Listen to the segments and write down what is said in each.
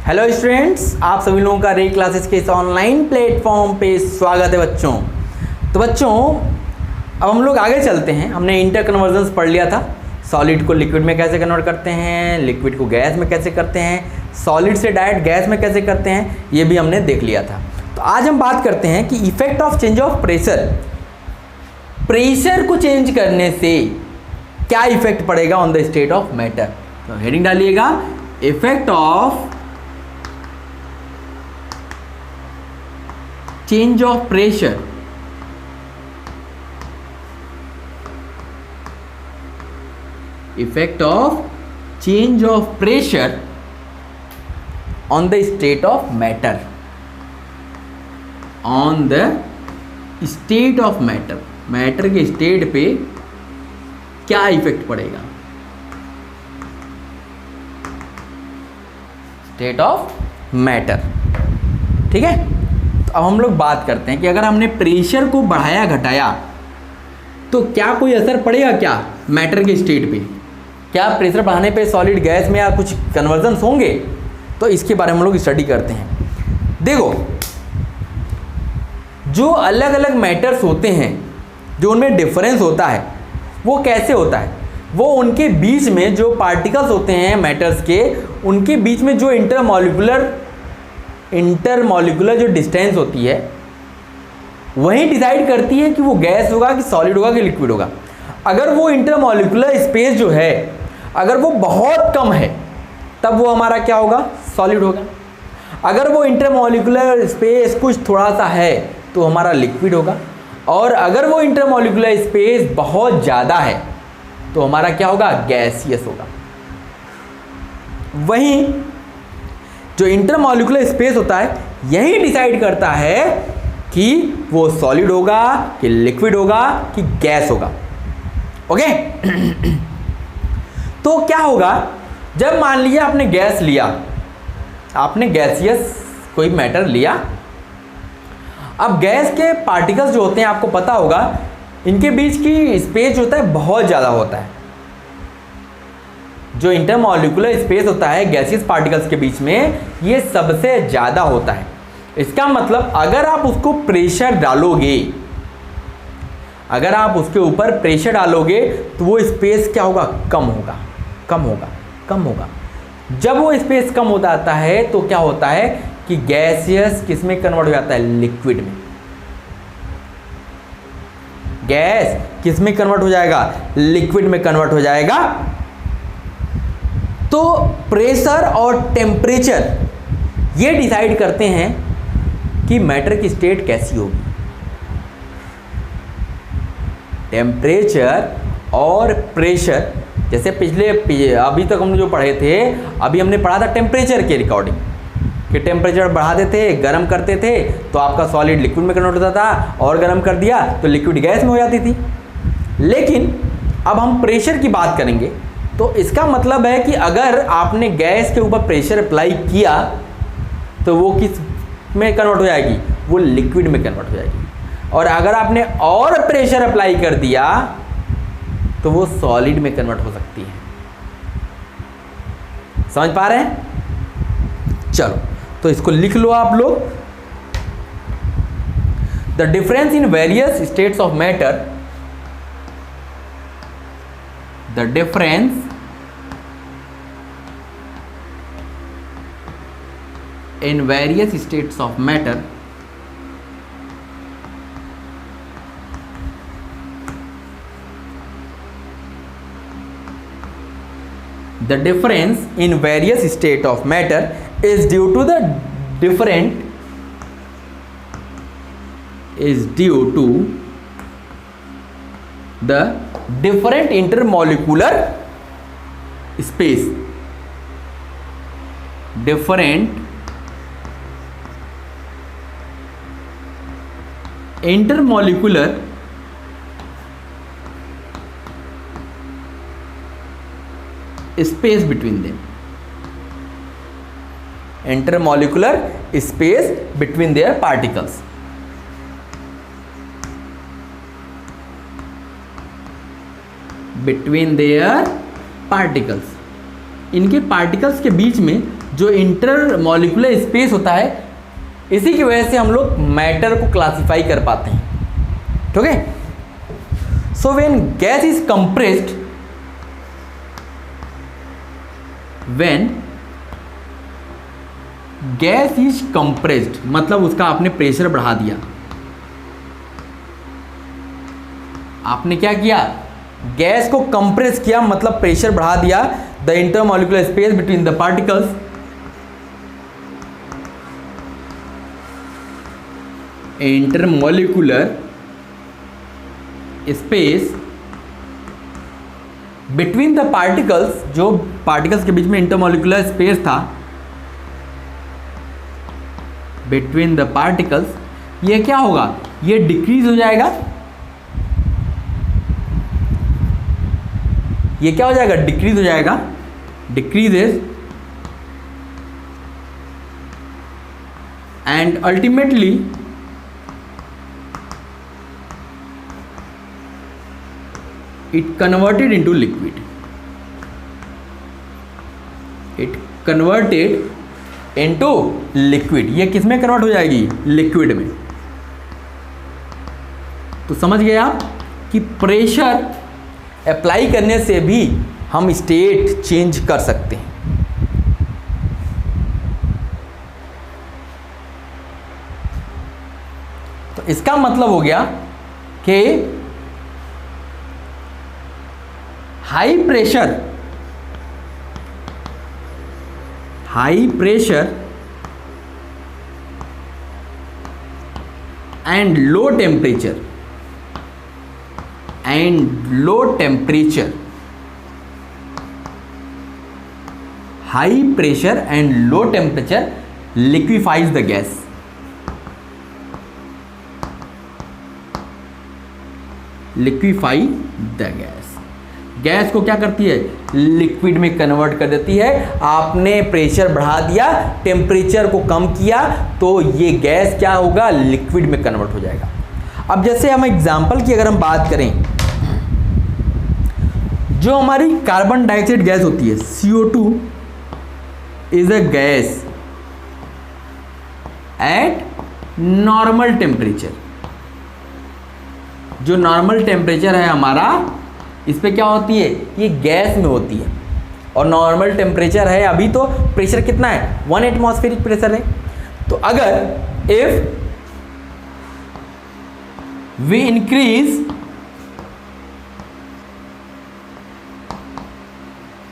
Hello students, आप सभी लोगों का रे क्लासेस के इस ऑनलाइन प्लेटफॉर्म पे स्वागत है बच्चों। तो बच्चों अब हम लोग आगे चलते हैं। हमने इंटर कन्वर्जन्स पढ़ लिया था। सॉलिड को लिक्विड में कैसे कन्वर्ट करते हैं, लिक्विड को गैस में कैसे करते हैं, सॉलिड से डायरेक्ट गैस में कैसे करते हैं, ये भी हमने देख लिया था। तो आज हम बात करते हैं कि effect of change of pressure, pressure को चेंज करने से क्या इफेक्ट पड़ेगा on the state of matter. तो हेडिंग डालिएगा, effect of change of pressure effect of change of pressure on the state of matter, on the state of matter, matter के state पे क्या इफेक्ट पड़ेगा, स्टेट ऑफ मैटर। ठीक है, अब हम लोग बात करते हैं कि अगर हमने प्रेशर को बढ़ाया घटाया तो क्या कोई असर पड़ेगा क्या मैटर के स्टेट पे। क्या प्रेशर बढ़ाने पे सॉलिड गैस में या कुछ कन्वर्जन्स होंगे, तो इसके बारे में हम लोग स्टडी करते हैं। देखो, जो अलग अलग मैटर्स होते हैं, जो उनमें डिफरेंस होता है, वो कैसे होता है, वो उनके बीच में जो पार्टिकल्स होते हैं मैटर्स के, उनके बीच में जो इंटरमॉलिक्यूलर जो डिस्टेंस होती है वही डिसाइड करती है कि वो गैस होगा कि सॉलिड होगा कि लिक्विड होगा। अगर वो इंटरमॉलिक्यूलर स्पेस जो है अगर वो बहुत कम है तब वो हमारा क्या होगा, सॉलिड होगा। अगर वो इंटरमॉलिक्यूलर स्पेस कुछ थोड़ा सा है तो हमारा लिक्विड होगा। और अगर वो इंटरमॉलिक्यूलर स्पेस बहुत ज़्यादा है तो हमारा क्या होगा, गैसियस होगा। वहीं जो इंटरमॉलिक्यूलर स्पेस होता है यही डिसाइड करता है कि वो सॉलिड होगा कि लिक्विड होगा कि गैस होगा। ओके तो क्या होगा, जब मान लीजिए आपने गैस लिया, आपने गैसियस कोई मैटर लिया। अब गैस के पार्टिकल्स जो होते हैं आपको पता होगा, इनके बीच की स्पेस जो होता है बहुत ज़्यादा होता है। जो इंटरमॉलिक्यूलर स्पेस होता है गैसियस पार्टिकल्स के बीच में, ये सबसे ज़्यादा होता है। इसका मतलब अगर आप उसको प्रेशर डालोगे, अगर आप उसके ऊपर प्रेशर डालोगे तो वो स्पेस क्या होगा, कम होगा, कम होगा, कम होगा। जब वो स्पेस कम हो जाता है तो क्या होता है कि गैसियस किस में कन्वर्ट हो जाता है, लिक्विड में। गैस किस में कन्वर्ट हो जाएगा, लिक्विड में कन्वर्ट हो जाएगा। तो प्रेशर और टेम्परेचर ये डिसाइड करते हैं कि मैटर की स्टेट कैसी होगी। टेम्परेचर और प्रेशर, जैसे अभी तक हमने जो पढ़े थे, अभी हमने पढ़ा था टेम्परेचर के रिकॉर्डिंग कि टेम्परेचर बढ़ाते थे, गर्म करते थे तो आपका सॉलिड लिक्विड में कन्वर्ट होता था, और गर्म कर दिया तो लिक्विड गैस में हो जाती थी। लेकिन अब हम प्रेशर की बात करेंगे तो इसका मतलब है कि अगर आपने गैस के ऊपर प्रेशर अप्लाई किया तो वो किस में कन्वर्ट हो जाएगी, वो लिक्विड में कन्वर्ट हो जाएगी। और अगर आपने और प्रेशर अप्लाई कर दिया तो वो सॉलिड में कन्वर्ट हो सकती है। समझ पा रहे हैं? चलो तो इसको लिख लो आप लोग। The difference in various states of matter, the difference in various states of matter the difference in various state of matter is due to the different intermolecular space, different intermolecular space between them, intermolecular space between their particles। Between their particles, इनके particles के बीच में जो inter molecular space होता है, इसी की वजह से हम लोग मैटर को क्लासिफाई कर पाते हैं। ठीक है। So when gas is compressed, when gas is compressed मतलब उसका आपने प्रेशर बढ़ा दिया। आपने क्या किया, गैस को कंप्रेस किया मतलब प्रेशर बढ़ा दिया। The intermolecular space between the particles intermolecular space between the particles, जो पार्टिकल्स के बीच में इंटरमॉलिक्यूलर स्पेस था, बिटवीन द पार्टिकल्स, ये क्या होगा, ये डिक्रीज हो जाएगा। ये क्या हो जाएगा, डिक्रीज हो जाएगा। Decreases and ultimately it converted into liquid. It converted into liquid. ये किस में कन्वर्ट हो जाएगी, लिक्विड में। तो समझ गए आप कि प्रेशर अप्लाई करने से भी हम स्टेट चेंज कर सकते हैं। तो इसका मतलब हो गया कि high pressure and low temperature high pressure and low temperature liquefies the gas. Liquefy the gas को क्या करती है, लिक्विड में कन्वर्ट कर देती है। आपने प्रेशर बढ़ा दिया, टेम्परेचर को कम किया, तो ये गैस क्या होगा, लिक्विड में कन्वर्ट हो जाएगा। अब जैसे हम एग्जांपल की अगर हम बात करें, जो हमारी कार्बन डाइऑक्साइड गैस होती है, CO2 is a gas at normal temperature. जो नॉर्मल टेम्परेचर है हमारा, इस पे क्या होती है, ये गैस में होती है। और नॉर्मल टेम्परेचर है अभी, तो प्रेशर कितना है, 1 एटमॉस्फेरिक प्रेशर है। तो अगर if we increase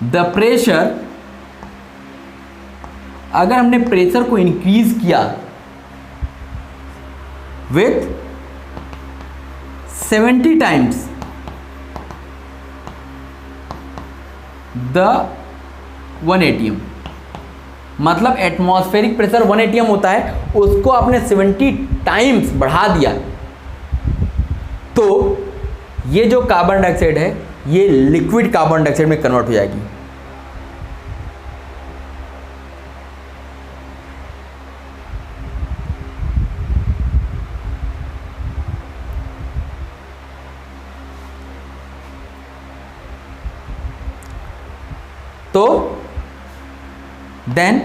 the pressure, अगर हमने प्रेशर को इंक्रीज किया विथ 70 टाइम्स द 1 atm, मतलब एटमॉस्फेरिक प्रेशर 1 atm होता है, उसको आपने 70 टाइम्स बढ़ा दिया, तो ये जो कार्बन डाइऑक्साइड है ये लिक्विड कार्बन डाइऑक्साइड में कन्वर्ट हो जाएगी। तो then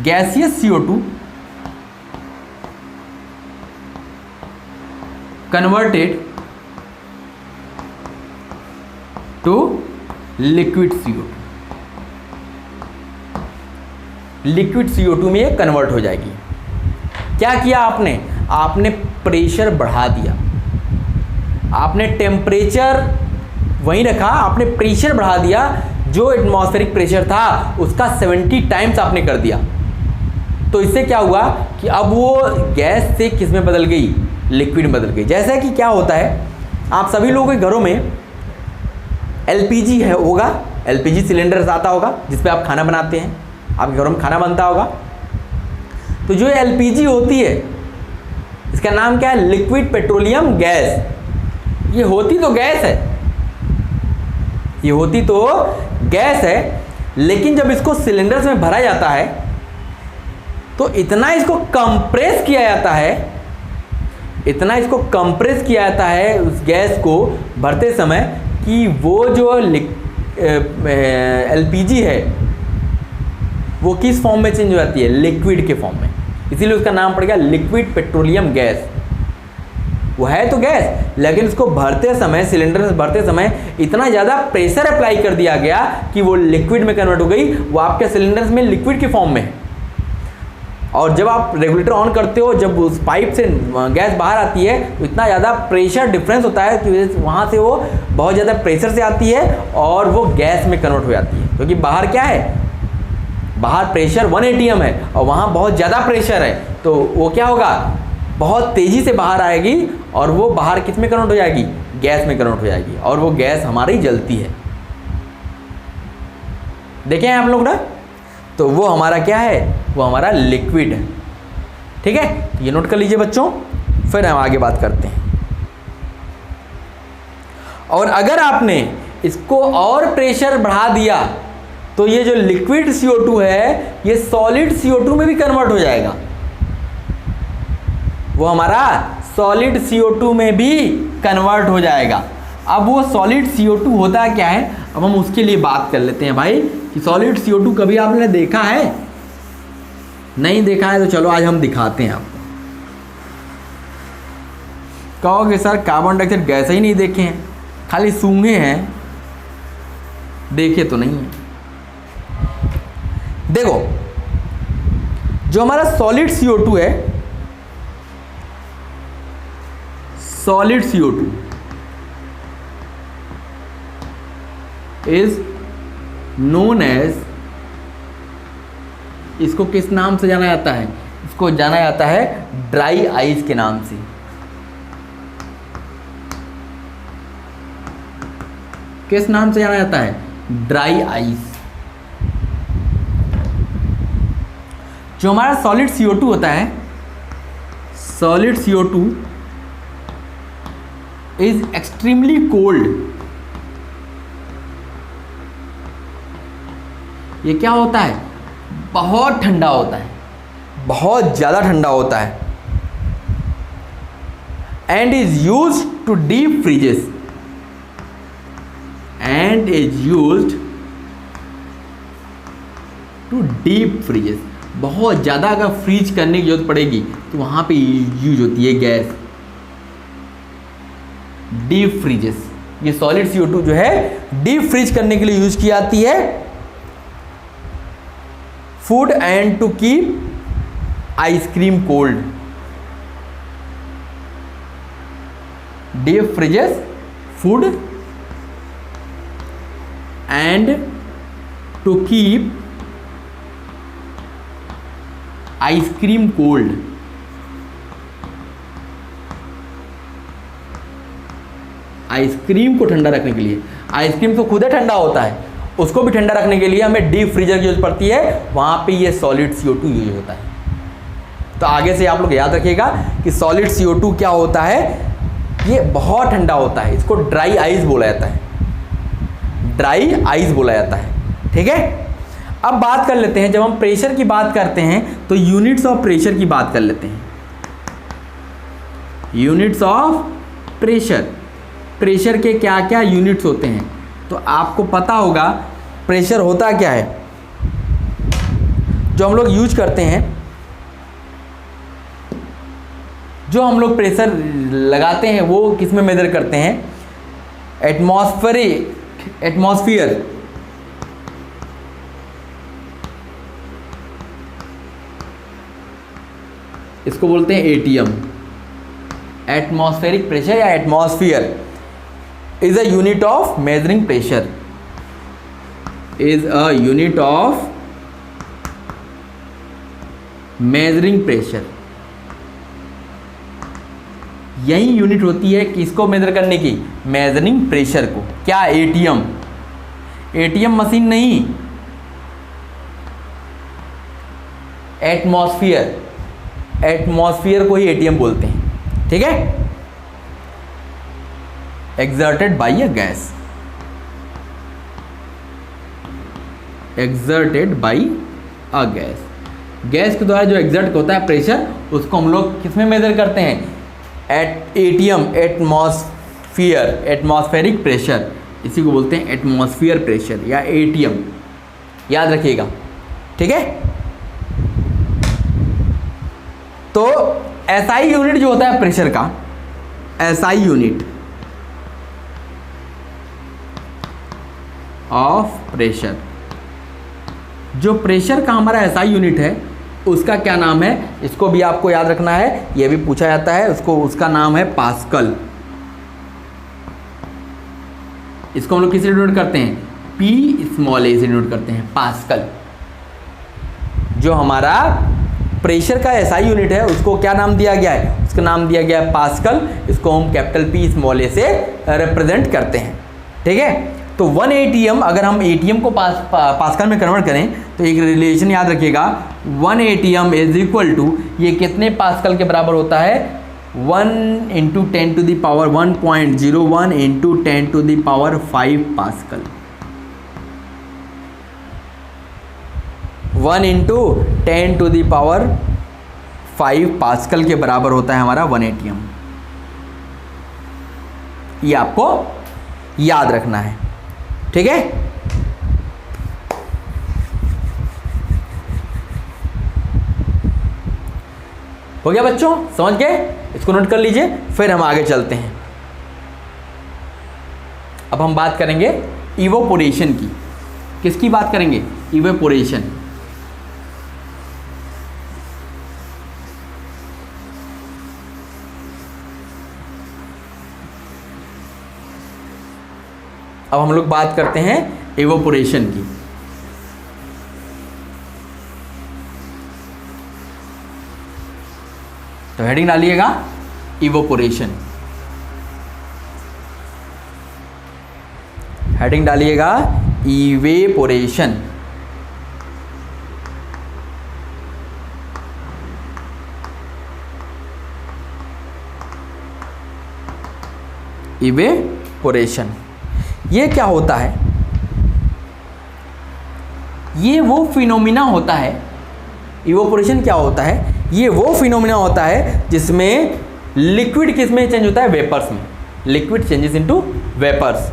gaseous CO2 converted to liquid CO2, liquid CO2 में ये कन्वर्ट हो जाएगी। क्या किया आपने, आपने प्रेशर बढ़ा दिया, आपने टेम्परेचर वहीं रखा, आपने प्रेशर बढ़ा दिया। जो एटमॉस्फेरिक प्रेशर था उसका 70 टाइम्स आपने कर दिया। तो इससे क्या हुआ कि अब वो गैस से किस में बदल गई, लिक्विड में बदल गई। जैसा कि क्या होता है, आप सभी लोगों के घरों में LPG है होगा, LPG सिलेंडर आता होगा जिस पे आप खाना बनाते हैं, आपके घरों में खाना बनता होगा। तो जो LPG होती है, इसका नाम क्या है, लिक्विड पेट्रोलियम गैस। ये होती तो गैस है, ये होती तो गैस है, लेकिन जब इसको सिलेंडर्स में भरा जाता है तो इतना इसको कंप्रेस किया जाता है, इतना इसको कंप्रेस किया जाता है उस गैस को भरते समय, कि वो जो एलपीजी है वो किस फॉर्म में चेंज हो जाती है? लिक्विड के फॉर्म में, इसीलिए उसका नाम पड़ गया लिक्विड पेट्रोलियम गैस। वो है तो गैस, लेकिन उसको भरते समय, सिलेंडर में भरते समय इतना ज़्यादा प्रेशर अप्लाई कर दिया गया कि वो लिक्विड में कन्वर्ट हो गई, वो आपके सिलेंडर में लिक्विड के फॉर्म में है। और जब आप रेगुलेटर ऑन करते हो, जब उस पाइप से गैस बाहर आती है तो इतना ज़्यादा प्रेशर डिफरेंस होता है कि वहाँ से वो बहुत ज़्यादा प्रेशर से आती है और वो गैस में कन्वर्ट हो जाती है। क्योंकि बाहर क्या है, बाहर प्रेशर 1 atm है और वहाँ बहुत ज़्यादा प्रेशर है, तो वो क्या होगा, बहुत तेज़ी से बाहर आएगी और वो बाहर किस में कन्वर्ट हो जाएगी? गैस में कन्वर्ट हो जाएगी, और वो गैस हमारी जलती है। देखें आप लोग ना, तो वो हमारा क्या है, वो हमारा लिक्विड है। ठीक है, तो ये नोट कर लीजिए बच्चों, फिर हम आगे बात करते हैं। और अगर आपने इसको और प्रेशर बढ़ा दिया तो ये जो लिक्विड CO2 है ये सॉलिड CO2 में भी कन्वर्ट हो जाएगा, वो हमारा सॉलिड CO2 में भी कन्वर्ट हो जाएगा। अब वो सॉलिड CO2 होता क्या है, अब हम उसके लिए बात कर लेते हैं भाई कि सॉलिड CO2 कभी आपने देखा है? नहीं देखा है तो चलो आज हम दिखाते हैं आपको। कहोगे सर कार्बन डाइऑक्साइड गैस ही नहीं देखे हैं, खाली सूंघे हैं, देखे तो नहीं है। देखो, जो हमारा सॉलिड CO2 है, solid CO2 is known as, इसको किस नाम से जाना जाता है? इसको जाना जाता है ड्राई आइस के नाम से। किस नाम से जाना जाता है? Dry ice. जो हमारा सॉलिड CO2 होता है, solid CO2 is extremely cold. ये क्या होता है? बहुत ठंडा होता है, बहुत ज़्यादा ठंडा होता है। And is use to deep freezes, and is use to deep freezes. बहुत ज़्यादा अगर फ्रीज करने की जरूरत पड़ेगी तो वहाँ पे यूज होती है गैस, डीप फ्रीजेस। ये सॉलिड CO2 जो है डीप फ्रीज करने के लिए यूज की जाती है, food and to keep ice cream cold. Deep freezes food and to keep ice cream cold. Ice cream को ठंडा रखने के लिए, आइसक्रीम तो खुद ही ठंडा होता है, उसको भी ठंडा रखने के लिए हमें डीप फ्रीजर की जरूरत पड़ती है, वहाँ पे ये सॉलिड CO2 यूज होता है। तो आगे से आप लोग याद रखिएगा कि सॉलिड CO2 क्या होता है, ये बहुत ठंडा होता है, इसको ड्राई आइस बोला जाता है, ड्राई आइस बोला जाता है। ठीक है, अब बात कर लेते हैं, जब हम प्रेशर की बात करते हैं तो यूनिट्स ऑफ प्रेशर की बात कर लेते हैं। यूनिट्स ऑफ प्रेशर, प्रेशर के क्या क्या यूनिट्स होते हैं, तो आपको पता होगा प्रेशर होता क्या है। जो हम लोग यूज करते हैं, जो हम लोग प्रेशर लगाते हैं वो किस में मेजर करते हैं? एटमॉस्फेयर, इसको बोलते हैं ATM, एटमॉस्फेरिक प्रेशर या atmosphere is a unit of measuring pressure, is a unit of measuring pressure. यही यूनिट होती है किसको मेजर करने की? मेजरिंग प्रेशर को। क्या? ATM, ATM मशीन नहीं, एटमॉस्फेयर, एटमॉस्फेयर को ही ATM बोलते हैं। ठीक है, exerted by a gas, exerted by a gas. Gas के द्वारा जो एक्सर्ट होता है प्रेशर, उसको हम लोग किस में मेजर करते हैं? ATM, एटमॉस्फेयर, एटमॉस्फेरिक प्रेशर, इसी को बोलते हैं एटमॉस्फेयर प्रेशर या एटीएम, याद रखिएगा, ठीक है। तो एसआई यूनिट जो होता है प्रेशर का, एसआई यूनिट ऑफ प्रेशर, जो प्रेशर का हमारा एसआई यूनिट है उसका क्या नाम है, इसको भी आपको याद रखना है, यह भी पूछा जाता है। उसका नाम है पास्कल। इसको हम लोग किससे डिनोट करते हैं, पी स्मॉल ए से डिनोट करते हैं, पास्कल। जो हमारा प्रेशर का एसआई यूनिट है उसको क्या नाम दिया गया है, उसका नाम दिया गया है पास्कल। इसको हम कैपिटल पी स्मॉल ए से रिप्रेजेंट करते हैं, ठीक है। तो 1 ATM, अगर हम ATM को पास्कल में कन्वर्ट करें तो एक रिलेशन याद रखिएगा, 1 ATM इज इक्वल टू, ये कितने पास्कल के बराबर होता है, 1 × 10⁻1.01 × 10⁵ पास्कल। 1 × 10⁵ पास्कल के बराबर होता है हमारा 1 ATM। ये आपको याद रखना है, ठीक है। हो गया बच्चों, समझ गए, इसको नोट कर लीजिए। फिर हम आगे चलते हैं। अब हम बात करेंगे इवोपोरेशन की। किसकी बात करेंगे, इवोपोरेशन। अब हम लोग बात करते हैं इवोपोरेशन की। तो हेडिंग डालिएगा इवोपोरेशन, हेडिंग डालिएगा इवेपोरेशन। इवेपोरेशन ये क्या होता है, ये वो फिनोमिना होता है, इवोपोरेशन क्या होता है, ये वो फिनोमिना होता है जिसमें लिक्विड किस में चेंज होता है, वेपर्स में। Liquid changes into vapours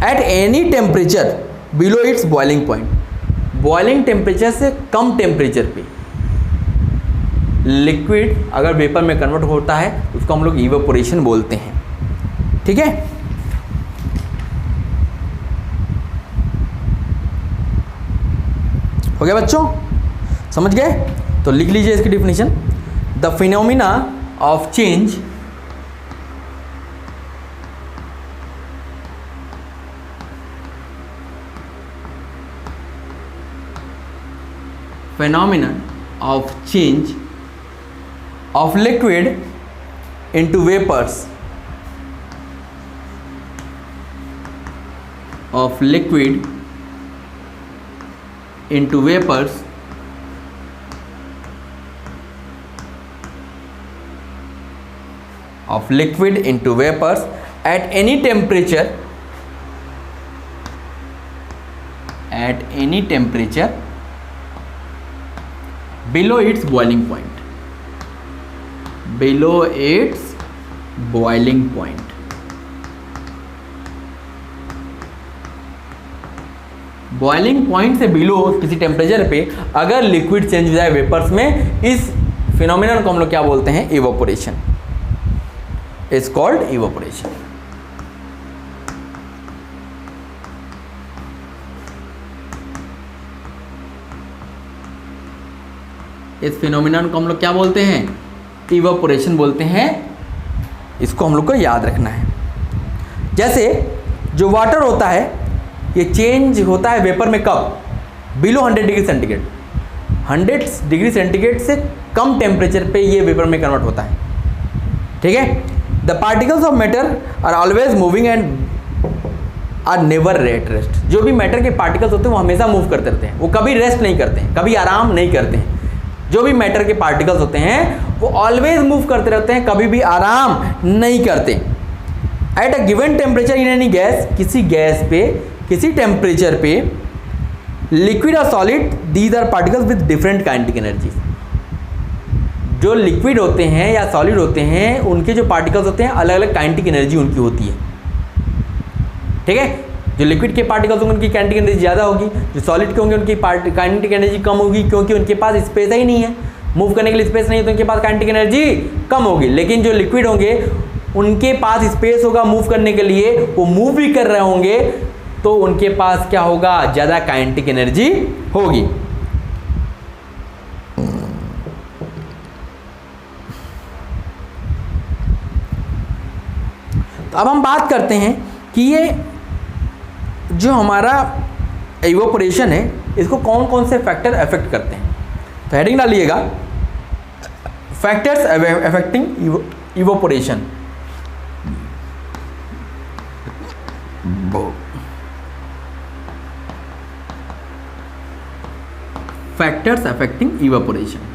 at any temperature below its boiling point. Boiling temperature से कम टेम्परेचर पे लिक्विड अगर वेपर में कन्वर्ट होता है उसको हम लोग इवोपोरेशन बोलते हैं, ठीक है। हो गया बच्चों, समझ गए। तो लिख लीजिए इसकी definition, the phenomena of change phenomenon of change of liquid into vapors, of liquid into vapors of liquid into vapors at any temperature, at any temperature below its boiling point, below its boiling point। Boiling point से below किसी temperature पे अगर liquid change हो जाए vapours में, इस phenomenon को हम लोग क्या बोलते हैं, इवोपोरेशन। Is called evaporation. इस फिनोमिनन को हम लोग क्या बोलते हैं, इवोपोरेशन बोलते हैं। इसको हम लोग को याद रखना है। जैसे जो वाटर होता है ये चेंज होता है वेपर में कब, below 100 degree centigrade. 100 degree centigrade से कम टेम्परेचर पे ये वेपर में कन्वर्ट होता है, ठीक है। The particles of matter are always moving and are never at rest. जो भी मैटर के पार्टिकल्स होते हैं वो हमेशा मूव करते रहते हैं, वो कभी रेस्ट नहीं करते हैं, कभी आराम नहीं करते हैं। जो भी मैटर के पार्टिकल्स होते हैं वो ऑलवेज मूव करते रहते हैं, कभी भी आराम नहीं करते। At a given temperature in any gas, किसी गैस पे किसी टेम्परेचर पे लिक्विड और solid, these are particles with different kinetic energy. जो लिक्विड होते हैं या सॉलिड होते हैं उनके जो पार्टिकल्स होते हैं अलग अलग काइनेटिक एनर्जी उनकी होती है। ठीक है। जो लिक्विड के पार्टिकल्स होंगे उनकी काइनेटिक एनर्जी ज़्यादा होगी, जो सॉलिड के होंगे उनकी काइनेटिक एनर्जी कम होगी, क्योंकि उनके पास स्पेस ही नहीं है, मूव करने के लिए स्पेस नहीं है, तो उनके पास काइनेटिक एनर्जी कम होगी। लेकिन जो लिक्विड होंगे उनके पास स्पेस होगा मूव करने के लिए, वो मूव भी कर रहे होंगे, तो उनके पास क्या होगा, ज़्यादा काइनेटिक एनर्जी होगी। तो अब हम बात करते हैं कि ये जो हमारा इवोपोरेशन है इसको कौन कौन से फैक्टर अफेक्ट करते हैं। तो हेडिंग डालिएगा, factors affecting evaporation. Factors affecting evaporation.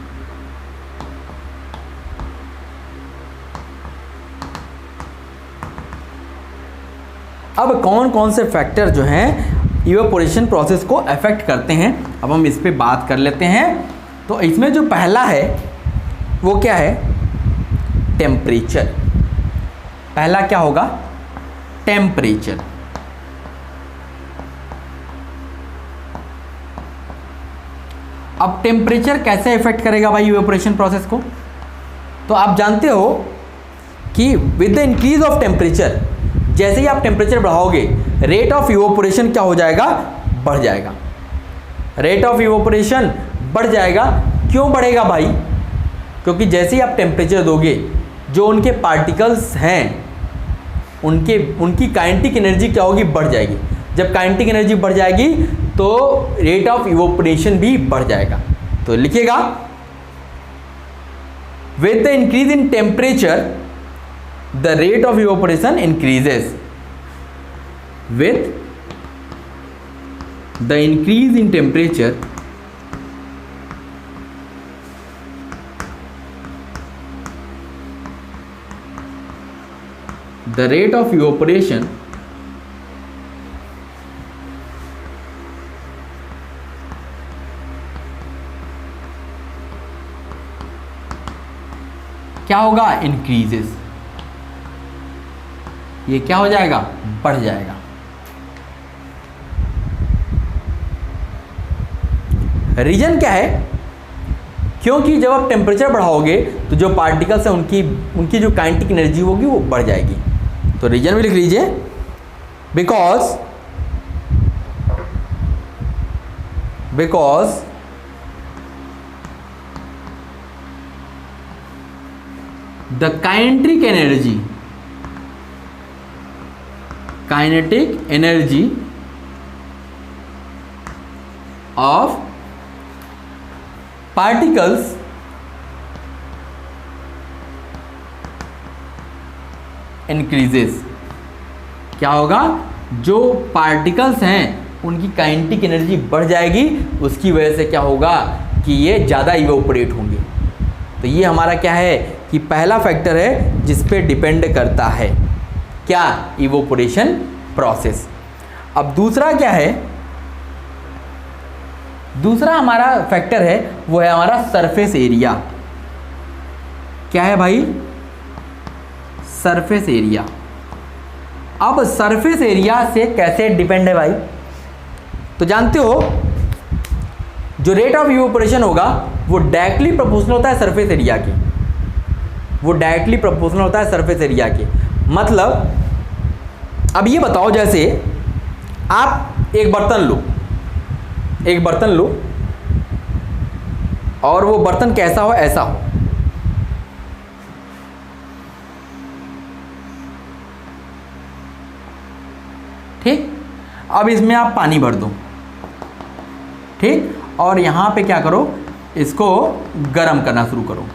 अब कौन कौन से फैक्टर जो हैं इवोपोरेशन प्रोसेस को अफेक्ट करते हैं, अब हम इस पे बात कर लेते हैं। तो इसमें जो पहला है वो क्या है, टेम्परेचर। पहला क्या होगा, टेम्परेचर। अब टेम्परेचर कैसे इफेक्ट करेगा भाई इवेपोरेशन प्रोसेस को। तो आप जानते हो कि with the increase of temperature, जैसे ही आप टेम्परेचर बढ़ाओगे रेट ऑफ इवेपोरेशन क्या हो जाएगा, बढ़ जाएगा। रेट ऑफ इवेपोरेशन बढ़ जाएगा। क्यों बढ़ेगा भाई, क्योंकि जैसे ही आप टेम्परेचर दोगे जो उनके पार्टिकल्स हैं उनकी काइनेटिक एनर्जी क्या होगी, बढ़ जाएगी। जब काइनेटिक एनर्जी बढ़ जाएगी तो रेट ऑफ इवेपोरेशन भी बढ़ जाएगा। तो लिखिएगा, with the increase in temperature the rate of evaporation increases. With the increase in temperature the rate of evaporation क्या होगा, इंक्रीजेस। ये क्या हो जाएगा, बढ़ जाएगा। रीजन क्या है, क्योंकि जब आप टेम्परेचर बढ़ाओगे तो जो पार्टिकल्स हैं उनकी जो काइनेटिक एनर्जी होगी वो बढ़ जाएगी। तो रीजन भी लिख लीजिए, because the kinetic energy of particles increases. क्या होगा, जो पार्टिकल्स हैं उनकी काइनेटिक एनर्जी बढ़ जाएगी, उसकी वजह से क्या होगा कि ये ज़्यादा इवेपोरेट होंगे। तो ये हमारा क्या है कि पहला फैक्टर है जिस पे डिपेंड करता है क्या, इवेपोरेशन प्रोसेस। अब दूसरा क्या है, दूसरा हमारा फैक्टर है वो है हमारा सरफेस एरिया। क्या है भाई, सरफेस एरिया। अब सरफेस एरिया से कैसे डिपेंड है भाई, तो जानते हो जो रेट ऑफ इवेपोरेशन होगा वो डायरेक्टली प्रोपोर्शनल होता है सरफेस एरिया के। वो डायरेक्टली प्रोपोर्शनल होता है सरफेस एरिया के। मतलब अब ये बताओ, जैसे आप एक बर्तन लो और वो बर्तन कैसा हो, ऐसा हो, ठीक। अब इसमें आप पानी भर दो, ठीक, और यहाँ पे क्या करो, इसको गर्म करना शुरू करो।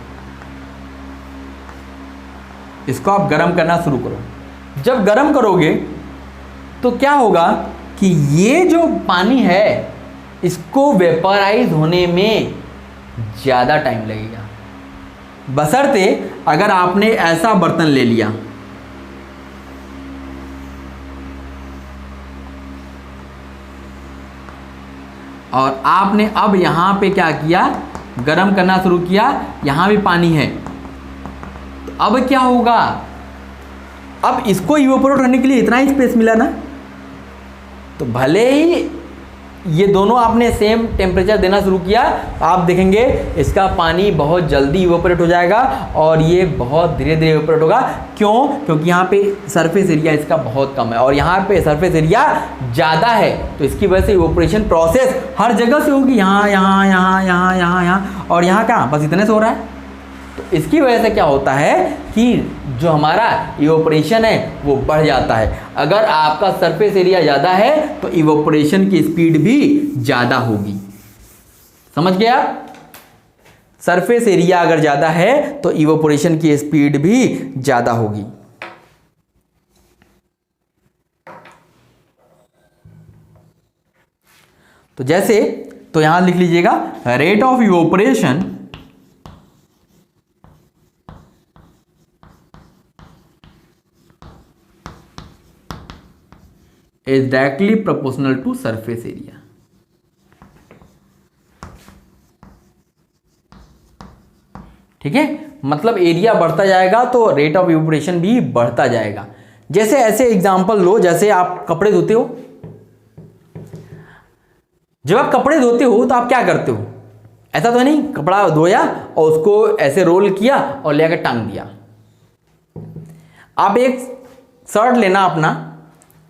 इसको आप गर्म करना शुरू करो। जब गर्म करोगे तो क्या होगा कि ये जो पानी है इसको वेपराइज होने में ज़्यादा टाइम लगेगा, बशर्ते अगर आपने ऐसा बर्तन ले लिया और आपने अब यहाँ पे क्या किया, गरम करना शुरू किया, यहाँ भी पानी है, तो अब क्या होगा, अब इसको इवेपोरेट करने के लिए इतना ही स्पेस मिला ना, तो भले ही ये दोनों आपने सेम टेम्परेचर देना शुरू किया, आप देखेंगे इसका पानी बहुत जल्दी इवोपरेट हो जाएगा और ये बहुत धीरे धीरे इवोपरेट होगा। क्यों? क्योंकि यहाँ पे सरफेस एरिया इसका बहुत कम है और यहाँ पे सरफेस एरिया ज़्यादा है, तो इसकी वजह से इवोपरेशन प्रोसेस हर जगह से होगी, यहाँ यहाँ यहाँ यहाँ यहाँ यहाँ और यहाँ कहाँ, बस इतने से हो रहा है। तो इसकी वजह से क्या होता है कि जो हमारा इवोपरेशन है वो बढ़ जाता है। अगर आपका सरफेस एरिया ज़्यादा है तो इवोपरेशन की स्पीड भी ज़्यादा होगी। समझ गया? सरफेस एरिया अगर ज़्यादा है तो इवोपरेशन की स्पीड भी ज़्यादा होगी। तो जैसे, तो यहां लिख लीजिएगा rate of evaporation is directly proportional to surface area। ठीक है, मतलब एरिया बढ़ता जाएगा तो रेट ऑफ इवोपरेशन भी बढ़ता जाएगा। जैसे ऐसे एग्जांपल लो, जैसे आप कपड़े धोते हो, जब आप कपड़े धोते हो तो आप क्या करते हो? ऐसा तो नहीं कपड़ा धोया और उसको ऐसे रोल किया और ले आकर टांग दिया। आप एक शर्ट लेना अपना,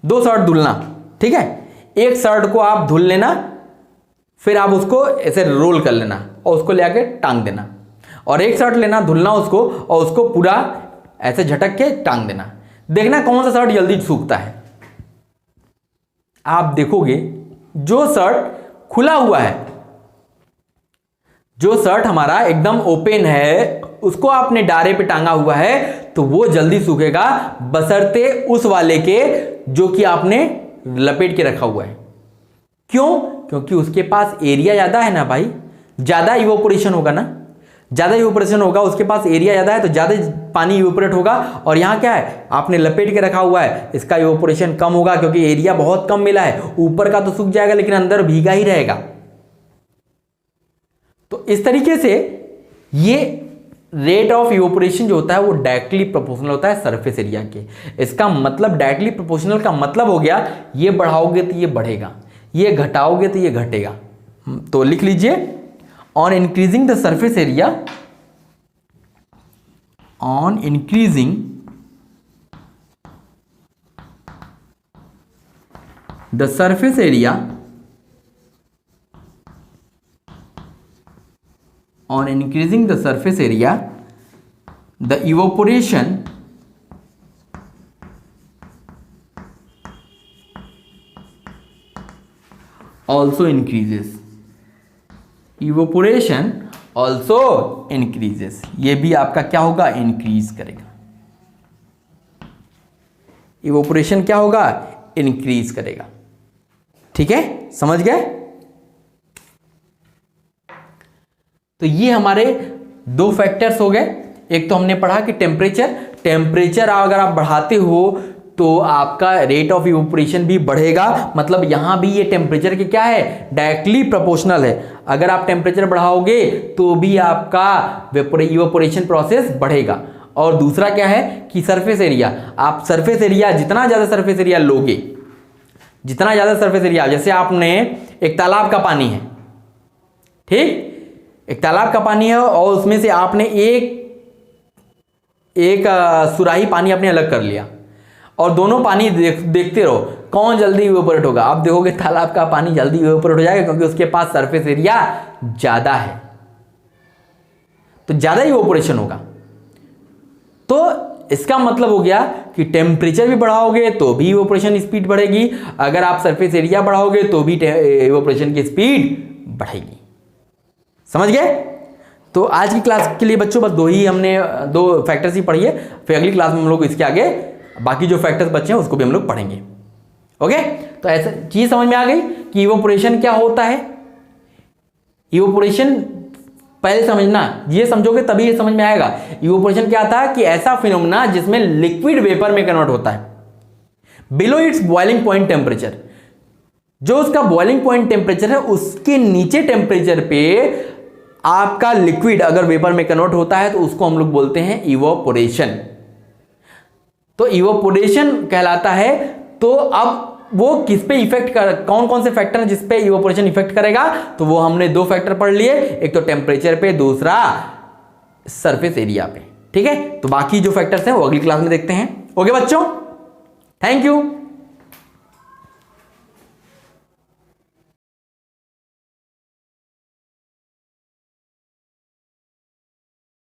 2 शर्ट धुलना, ठीक है, एक शर्ट को आप धुल लेना, फिर आप उसको ऐसे रोल कर लेना और उसको ले आके टांग देना, और एक शर्ट लेना, धुलना उसको और उसको पूरा ऐसे झटक के टांग देना। देखना कौन सा शर्ट जल्दी सूखता है। आप देखोगे जो शर्ट खुला हुआ है, जो शर्ट हमारा एकदम ओपन है, उसको आपने डारे पे टांगा हुआ है तो वो जल्दी सूखेगा, बशर्ते उस वाले के जो कि आपने लपेट के रखा हुआ है। क्यों? क्योंकि उसके पास एरिया ज्यादा है ना भाई, ज्यादा इवोपोरेशन होगा ना, ज्यादा इवोपोरेशन होगा, उसके पास एरिया ज्यादा है तो ज्यादा पानी इवोपोरेट होगा। और यहां क्या है, आपने लपेट के रखा हुआ है, इसका इवोपोरेशन कम होगा क्योंकि एरिया बहुत कम मिला है। ऊपर का तो सूख जाएगा लेकिन अंदर भीगा ही रहेगा। तो इस तरीके से ये रेट ऑफ इवोपोरेशन जो होता है वो डायरेक्टली प्रोपोर्शनल होता है सरफेस एरिया के। इसका मतलब डायरेक्टली प्रोपोर्शनल का मतलब हो गया, ये बढ़ाओगे तो ये बढ़ेगा, ये घटाओगे तो ये घटेगा। तो लिख लीजिए, on increasing the surface area, on increasing the surface area, on increasing the surface area, the evaporation also increases, evaporation also increases, ये भी आपका क्या होगा, इंक्रीज करेगा। इवोपोरेशन क्या होगा, इंक्रीज करेगा। ठीक है, समझ गए? तो ये हमारे 2 फैक्टर्स हो गए। एक तो हमने पढ़ा कि टेम्परेचर अगर आप बढ़ाते हो तो आपका रेट ऑफ इवोपोरेशन भी बढ़ेगा। मतलब यहां भी ये टेम्परेचर के क्या है, डायरेक्टली प्रोपोर्शनल है। अगर आप टेम्परेचर बढ़ाओगे तो भी आपका इवोपोरेशन प्रोसेस बढ़ेगा। और दूसरा क्या है कि सरफेस एरिया, आप सरफेस एरिया जितना ज़्यादा सरफेस एरिया लोगे, जितना ज़्यादा सरफेस एरिया, जैसे आपने एक तालाब का पानी है, ठीक, एक तालाब का पानी है और उसमें से आपने एक सुराही पानी आपने अलग कर लिया और दोनों पानी देखते रहो कौन जल्दी इवोपोरेट होगा। आप देखोगे तालाब का पानी जल्दी इवोपोरेट हो जाएगा क्योंकि उसके पास सरफेस एरिया ज़्यादा है, तो ज़्यादा इवोपोरेशन होगा। तो इसका मतलब हो गया कि टेम्परेचर भी बढ़ाओगे तो भी इवोपोरेशन स्पीड बढ़ेगी, अगर आप सरफेस एरिया बढ़ाओगे तो भी इवोपोरेशन की स्पीड बढ़ेगी। समझ गए? तो आज की क्लास के लिए बच्चों बस 2 फैक्टर्स ही पढ़िए, फिर अगली क्लास में हम लोग इसके आगे बाकी जो फैक्टर्स बचे हैं उसको भी हम लोग पढ़ेंगे। ओके, तो ऐसा चीज समझ में आ गई कि इवोपोरेशन क्या होता है। इवोपोरेशन पहले समझना, ये समझोगे तभी ये समझ में आएगा। इवोपोरेशन क्या था कि ऐसा फिनोमेना जिसमें लिक्विड वेपर में कन्वर्ट होता है below its boiling point temperature. जो उसका बॉइलिंग पॉइंट टेम्परेचर है उसके नीचे टेम्परेचर पे आपका लिक्विड अगर वेपर में कन्वर्ट होता है तो उसको हम लोग बोलते हैं इवोपोरेशन। तो इवोपोरेशन कहलाता है। तो अब वो किस पे इफेक्ट कर, कौन कौन से फैक्टर हैं जिस पे इवेपोरेशन इफेक्ट करेगा, तो वो हमने दो फैक्टर पढ़ लिए, एक तो टेम्परेचर पे, दूसरा सरफेस एरिया पे। ठीक है, तो बाकी जो फैक्टर्स हैं वो अगली क्लास में देखते हैं। ओके बच्चों, थैंक यू।